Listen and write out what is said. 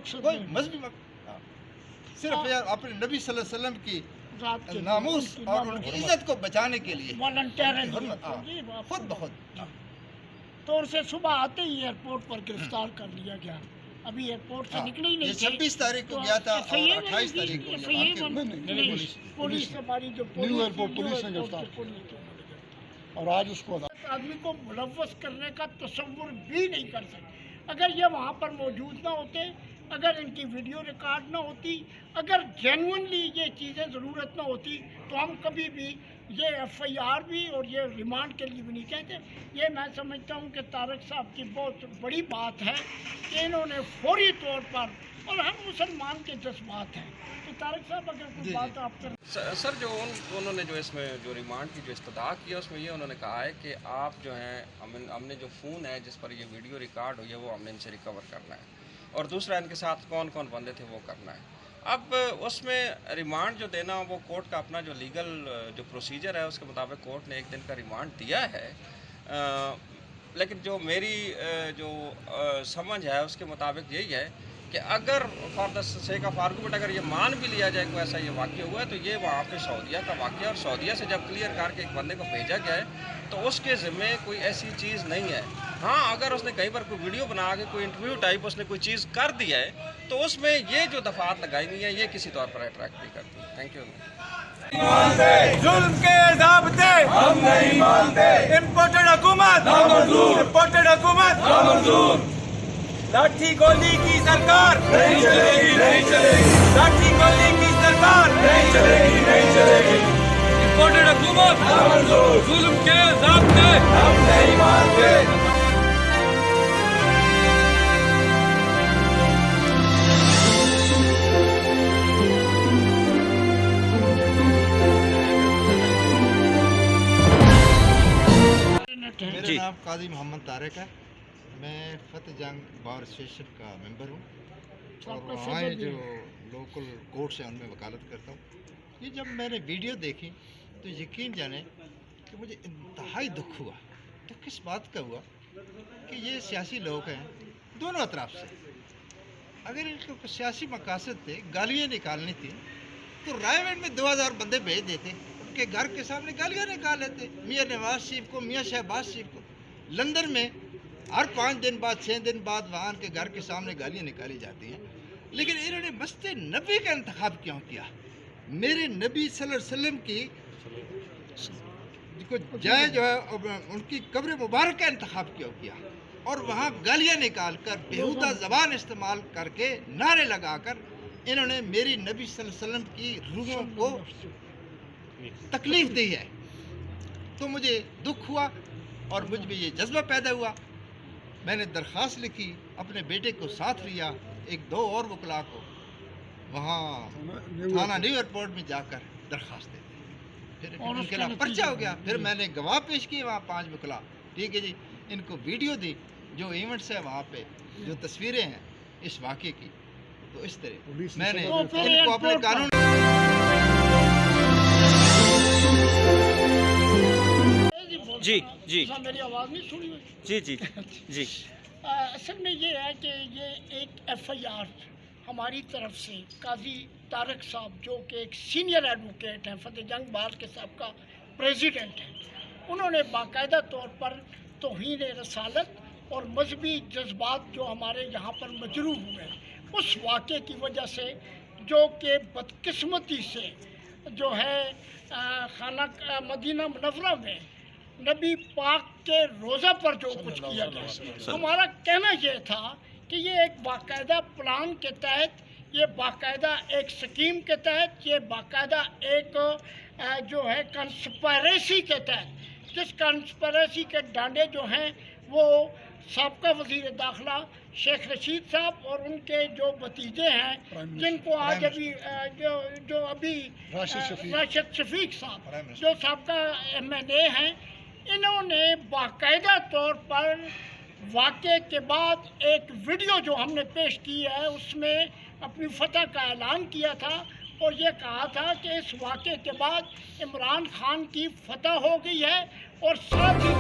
मकसद कोई नहीं। मजहबी सिर्फ यार अपने नबी सल्लल्लाहु अलैहि वसल्लम की नामूस और उनकी इज्जत को बचाने के लिए खुद बखुद। तो उनसे सुबह आते ही एयरपोर्ट पर गिरफ्तार कर लिया गया। अभी एयरपोर्ट से निकले ही नहीं थे। 26 तारीख को गया था और 28 तारीख को पुलिस हमारी जो न्यू एयरपोर्ट पुलिस ने गिरफ्तार और आज उसको आदमी को मुलव्वस करने का तसव्वुर भी नहीं कर सकते। अगर ये वहाँ पर मौजूद ना होते, अगर इनकी वीडियो रिकॉर्ड ना होती, अगर जेन्युइनली ये चीज़ें ज़रूरत ना होती, तो हम कभी भी ये FIR भी और ये रिमांड के लिए भी नहीं कहते। ये मैं समझता हूँ कि तारक साहब की बहुत बड़ी बात है कि इन्होंने फौरी तौर पर, और हर मुसलमान के जज्बात हैं, तो तारक साहब अगर कुछ बात आप कर सर जो उन्होंने जो इसमें जो रिमांड की जो इस्तदा किया उसमें ये उन्होंने कहा है कि आप जो हैं हमने जो फ़ोन है जिस पर ये वीडियो रिकॉर्ड हुई है वो हमने इनसे रिकवर करना है, और दूसरा इनके साथ कौन कौन बंदे थे वो करना है। अब उसमें रिमांड जो देना वो कोर्ट का अपना जो लीगल जो प्रोसीजर है उसके मुताबिक कोर्ट ने 1 दिन का रिमांड दिया है, लेकिन जो मेरी जो समझ है उसके मुताबिक यही है कि अगर for the sake of argument अगर ये मान भी लिया जाए कोई ऐसा ये वाक़या हुआ है तो ये वहाँ पे सऊदीया का वाक़या, और सऊदीया से जब क्लियर करके एक बंदे को भेजा गया है तो उसके ज़िम्मे कोई ऐसी चीज़ नहीं है। हाँ, अगर उसने कई बार कोई वीडियो बना के कोई इंटरव्यू टाइप उसने कोई चीज़ कर दिया है तो उसमें ये जो दफ़ात लगाई गई है ये किसी तौर पर अट्रैक्ट नहीं करती। Thank you. जुल्म के ज़ाब्ते हम नहीं मानते, इम्पोर्टेड हुकूमत इम्पोर्टेड हुकूमत लाठी गोली की सरकार नहीं चलेगी, नहीं चलेगी, लाठी गोली की सरकार नहीं चलेगी, नहीं चलेगी, इम्पोर्टेड हुकूमत जुल्म के ज़ाब्ते हम नहीं मानते। मेरा नाम काजी मोहम्मद तारिक है। मैं फतेह जंग बार एसोसिएशन का मेंबर हूँ और वहाँ जो लोकल कोर्ट्स हैं उनमें वकालत करता हूँ। ये जब मैंने वीडियो देखी तो यकीन जाने कि मुझे इंतहाई दुख हुआ। तो किस बात का हुआ कि ये सियासी लोग हैं दोनों अतराफ से, अगर इनको कुछ सियासी मकासद थे, गालियाँ निकालनी थी तो रायवेंड में 2000 बंदे भेज देते, उनके घर के सामने गालियाँ निकाल लेते, मियाँ नवाज शरीफ को, मियाँ शहबाज शरीफ को। लंदन में हर 5 दिन बाद 6 दिन बाद वहाँ के घर के सामने गालियाँ निकाली जाती हैं, लेकिन इन्होंने मस्जिद नबी का इंतखाब क्यों किया? मेरे नबी सल्लल्लाहु अलैहि वसल्लम की जाए जो है उनकी कब्र मुबारक का इंतखाब क्यों किया? और वहाँ गालियाँ निकाल कर बेहुदा ज़बान इस्तेमाल करके नारे लगाकर इन्होंने मेरी नबी सल्लल्लाहु अलैहि वसल्लम की रूहों को तकलीफ़ दी है। तो मुझे दुख हुआ और मुझ में ये जज्बा पैदा हुआ। मैंने दरख्वास्त लिखी, अपने बेटे को साथ लिया, 1-2 और वकला को वहाँ थाना न्यू एयरपोर्ट में जाकर दरख्वास्त दे दी। फिर उनके खिलाफ पर्चा हो गया। फिर मैंने गवाह पेश किए वहाँ 5 वकला, ठीक है जी, इनको वीडियो दी जो इवेंट्स है वहाँ पे जो तस्वीरें हैं इस वाक़े की। तो इस तरह मैंने इनको अपने कानून जी जी मेरी आवाज़ नहीं सुनी? जी जी जी असल में ये है कि ये एक FIR हमारी तरफ से काजी तारक साहब जो कि एक सीनियर एडवोकेट हैं, फतेह जंग बार के साहब का प्रेसिडेंट हैं, उन्होंने बाकायदा तौर पर तौहीन रसालत और मजहबी जज्बात जो हमारे यहाँ पर मजरूह हुए उस वाक़े की वजह से, जो कि बदकिस्मती से जो है खाना मदीना मुनव्वरा में नबी पाक के रोज़ा पर जो कुछ किया गया, हमारा कहना यह था कि ये एक बाकायदा प्लान के तहत, ये बाकायदा एक स्कीम के तहत, ये बाकायदा एक जो है कंस्पिरेसी के तहत, जिस कंस्पिरेसी के डांडे जो हैं वो साबका वज़ीर दाखिला शेख रशीद साहब और उनके जो भतीजे हैं जिनको आज अभी जो अभी राशिद शफीक साहब जो साबका MNA हैं, इन्होंने बाकायदा तौर पर वाक़े के बाद एक वीडियो जो हमने पेश की है उसमें अपनी फतह का ऐलान किया था और ये कहा था कि इस वाक़े के बाद इमरान खान की फतह हो गई है और साथ ही